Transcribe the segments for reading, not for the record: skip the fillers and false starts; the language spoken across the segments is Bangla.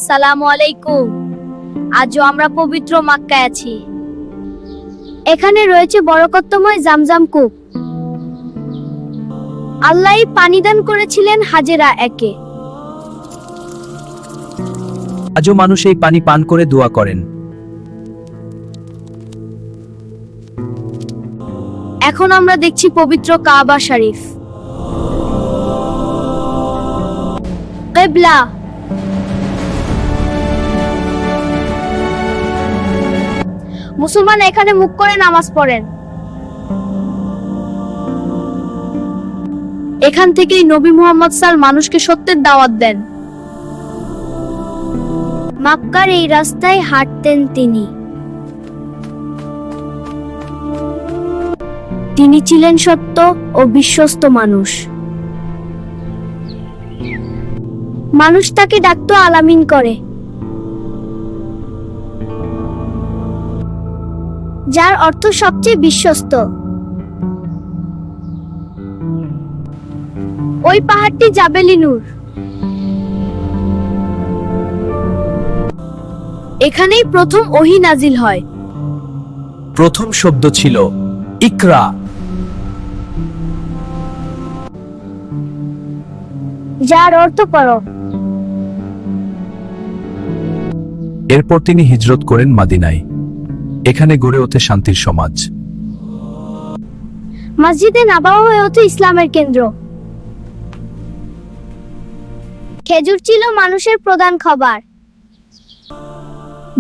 আসসালামু আলাইকুম। আজও আমরা পবিত্র মক্কায় আছি। এখানে রয়েছে বরকতময় জামজাম কূপ। আল্লাহই পানি দান করেছিলেন হাজেরা একে। আজও মানুষ এই পানি পান করে দোয়া করেন। এখন আমরা দেখছি পবিত্র কাবা শরীফ। কিবলা। মুসলমান এখানে মুখ করে নামাজ পড়েন। এখান থেকেই নবী মুহাম্মদ মানুষকে সত্যের দাওয়াত দেন। মক্কার এই রাস্তায় হাঁটতেন তিনি। তিনি ছিলেন সত্য ও বিশ্বস্ত মানুষ। মানুষ তাকে ডাকতো আলামিন করে, যার অর্থ সবচেয়ে বিশ্বস্ত। ওই পাহাড়টি জাবেলি নূর। এখানেই প্রথম ওহী নাজিল হয়। প্রথম শব্দ ছিল ইকরা। যার অর্থ পড়ো। এরপর তিনি হিজরত করেন মাদিনায়। এখানে গড়ে ওঠে শান্তির সমাজ। মসজিদে নববী হয়ে ওঠে ইসলামের কেন্দ্র। খেজুর ছিল মানুষের প্রধান খাবার।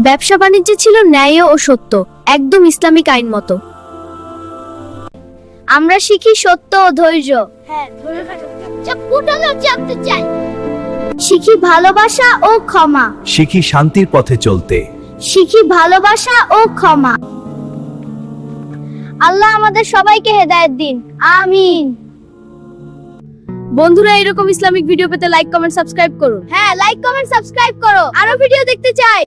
ব্যবসা বাণিজ্য ছিল ন্যায় ও সত্য, একদম ইসলামিক আইন মতো। আমরা শিখি সত্য ও ধৈর্য। শিখি ভালোবাসা ও ক্ষমা। শিখি শান্তির পথে চলতে। শিখি ভালোবাসা ও ক্ষমা। আল্লাহ আমাদের সবাইকে হেদায়েত দিন, আমিন। বন্ধুরা, এরকম ইসলামিক ভিডিও পেতে লাইক কমেন্ট সাবস্ক্রাইব করুন। হ্যাঁ, লাইক কমেন্ট সাবস্ক্রাইব করো। আরো ভিডিও দেখতে চাই।